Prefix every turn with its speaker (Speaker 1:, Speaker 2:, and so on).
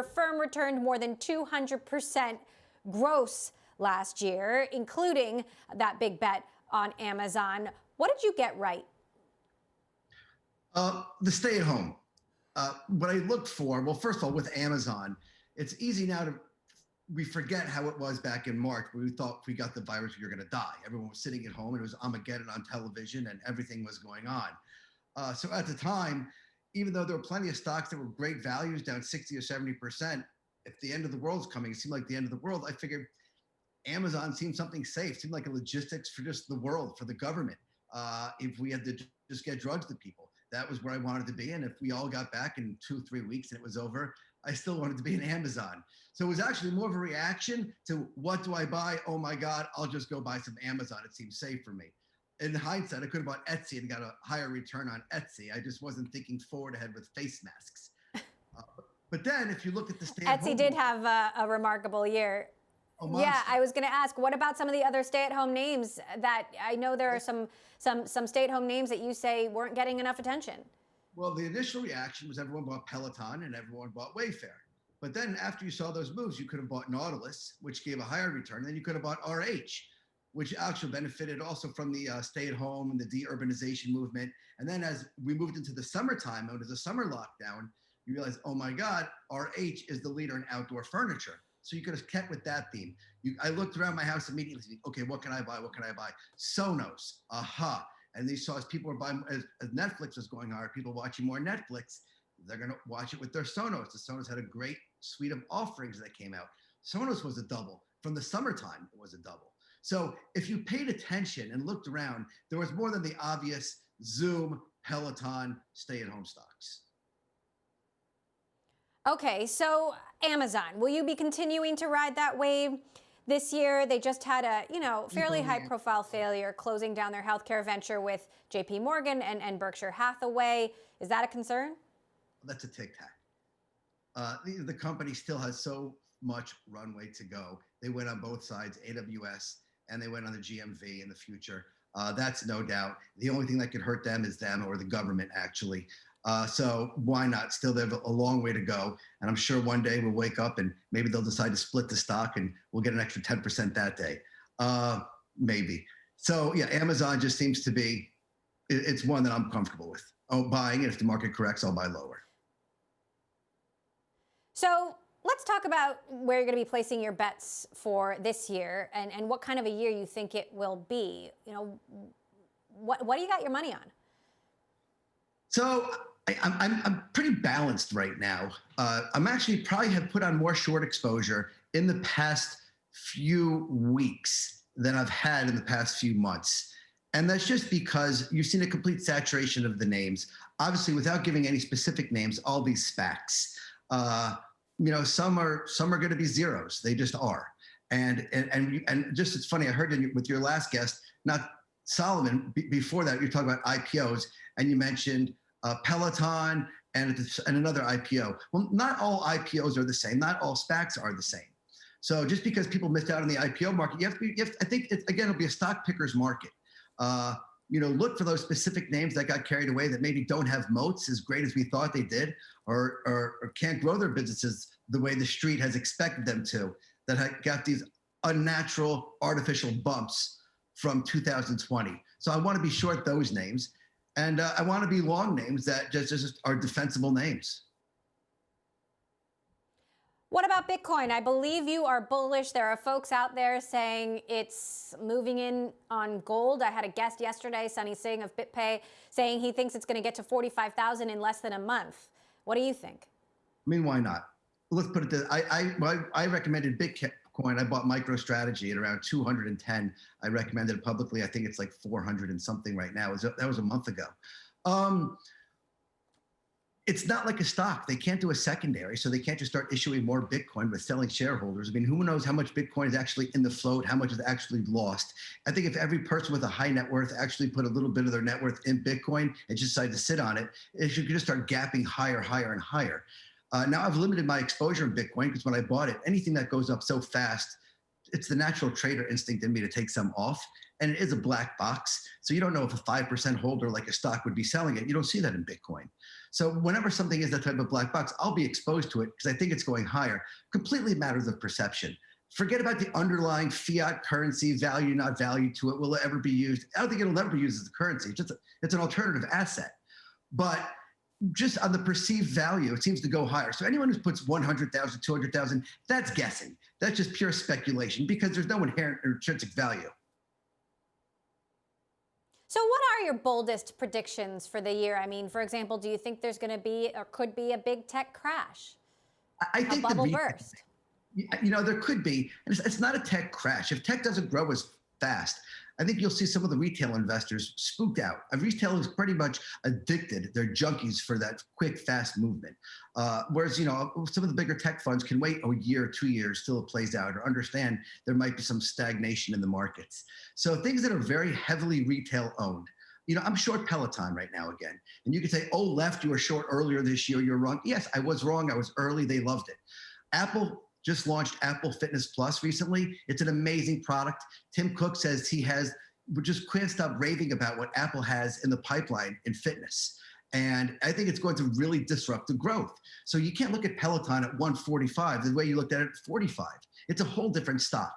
Speaker 1: your firm returned more than 200% gross last year, including that big bet on Amazon. What did you get right?
Speaker 2: The stay at home. What I looked for, well, first of all, with Amazon, it's easy now we forget how it was back in March when we thought if we got the virus, we were going to die. Everyone was sitting at home and it was Armageddon on television and everything was going on. So at the time, even though there were plenty of stocks that were great values down 60 or 70%, if the end of the world's coming, it seemed like the end of the world. I figured Amazon seemed something safe, seemed like a logistics for just the world, for the government. If we had to just get drugs to people, that was where I wanted to be. And if we all got back in 2-3 weeks and it was over, I still wanted to be in Amazon. So it was actually more of a reaction to what do I buy? Oh my God, I'll just go buy some Amazon. It seems safe for me. In hindsight, I could have bought Etsy and got a higher return on Etsy. I just wasn't thinking forward ahead with face masks. But then if you look at the
Speaker 1: Etsy did have a remarkable year. Yeah, I was going to ask, what about some of the other stay-at-home names that I know there are some stay-at-home names that you say weren't getting enough attention?
Speaker 2: Well, the initial reaction was everyone bought Peloton and everyone bought Wayfair. But then after you saw those moves, you could have bought Nautilus, which gave a higher return. Then you could have bought RH, which actually benefited also from the stay-at-home and the de-urbanization movement. And then as we moved into the summertime, and it was a summer lockdown, you realize, oh my God, RH is the leader in outdoor furniture. So you could have kept with that theme. I looked around my house immediately, thinking, okay, what can I buy? What can I buy? Sonos, aha. And they saw as people were buying, as Netflix was going higher, people watching more Netflix, they're going to watch it with their Sonos. The Sonos had a great suite of offerings that came out. Sonos was a double. From the summertime, it was a double. So if you paid attention and looked around, there was more than the obvious Zoom, Peloton, stay-at-home stocks.
Speaker 1: Okay, so Amazon, will you be continuing to ride that wave this year? They just had a, fairly high-profile failure closing down their healthcare venture with JP Morgan and Berkshire Hathaway. Is that a concern?
Speaker 2: That's a tic-tac. The company still has so much runway to go. They went on both sides, AWS, and they went on the GMV in the future. That's no doubt. The only thing that could hurt them is them or the government, actually. So why not? Still, they have a long way to go. And I'm sure one day we'll wake up and maybe they'll decide to split the stock and we'll get an extra 10% that day. Maybe. So yeah, Amazon just seems to be, it's one that I'm comfortable with. Buying it. If the market corrects, I'll buy lower.
Speaker 1: So let's talk about where you're going to be placing your bets for this year and what kind of a year you think it will be. What do you got your money on?
Speaker 2: So I'm pretty balanced right now. I'm actually probably have put on more short exposure in the past few weeks than I've had in the past few months. And that's just because you've seen a complete saturation of the names. Obviously, without giving any specific names, all these SPACs, some are going to be zeros. They just are. And just, it's funny, I heard with your last guest, not Solomon, before that, you're talking about IPOs, and you mentioned Peloton and another IPO. Well, not all IPOs are the same. Not all SPACs are the same. So just because people missed out on the IPO market, I think it'll be a stock picker's market. Look for those specific names that got carried away that maybe don't have moats as great as we thought they did, or can't grow their businesses the way the street has expected them to, that got these unnatural, artificial bumps from 2020. So I want to be short those names. And I want to be long names that just are defensible names.
Speaker 1: What about Bitcoin? I believe you are bullish. There are folks out there saying it's moving in on gold. I had a guest yesterday, Sunny Singh of BitPay, saying he thinks it's going to get to 45,000 in less than a month. What do you think?
Speaker 2: I mean, why not? Let's put it this. I recommended Bitcoin. I bought MicroStrategy at around 210. I recommended it publicly. I think it's like 400 and something right now. That was a month ago. It's not like a stock. They can't do a secondary, so they can't just start issuing more Bitcoin with selling shareholders. I mean, who knows how much Bitcoin is actually in the float, how much is actually lost. I think if every person with a high net worth actually put a little bit of their net worth in Bitcoin and just decide to sit on it, it should just start gapping higher, higher, and higher. Now I've limited my exposure in Bitcoin because when I bought it, anything that goes up so fast, it's the natural trader instinct in me to take some off. And it is a black box. So you don't know if a 5% holder like a stock would be selling it. You don't see that in Bitcoin. So whenever something is that type of black box, I'll be exposed to it because I think it's going higher. Completely matters of perception. Forget about the underlying fiat currency, value, not value to it. Will it ever be used? I don't think it'll never be used as a currency. It's an alternative asset. But just on the perceived value, it seems to go higher. So anyone who puts 100,000, 200,000, that's guessing. That's just pure speculation because there's no inherent or intrinsic value.
Speaker 1: So what are your boldest predictions for the year? I mean, for example, do you think there's going to be or could be a big tech crash?
Speaker 2: I think
Speaker 1: a bubble burst?
Speaker 2: There could be. And it's not a tech crash. If tech doesn't grow as fast, I think you'll see some of the retail investors spooked out. Retail is pretty much addicted. They're junkies for that quick, fast movement. Whereas, some of the bigger tech funds can wait a year, 2 years till it plays out or understand there might be some stagnation in the markets. So things that are very heavily retail owned. I'm short Peloton right now again. And you could say, oh, left, you were short earlier this year. You're wrong. Yes, I was wrong. I was early. They loved it. Apple just launched Apple Fitness Plus recently. It's an amazing product. Tim Cook says we just can't stop raving about what Apple has in the pipeline in fitness. And I think it's going to really disrupt the growth. So you can't look at Peloton at 145 the way you looked at it at 45. It's a whole different stock.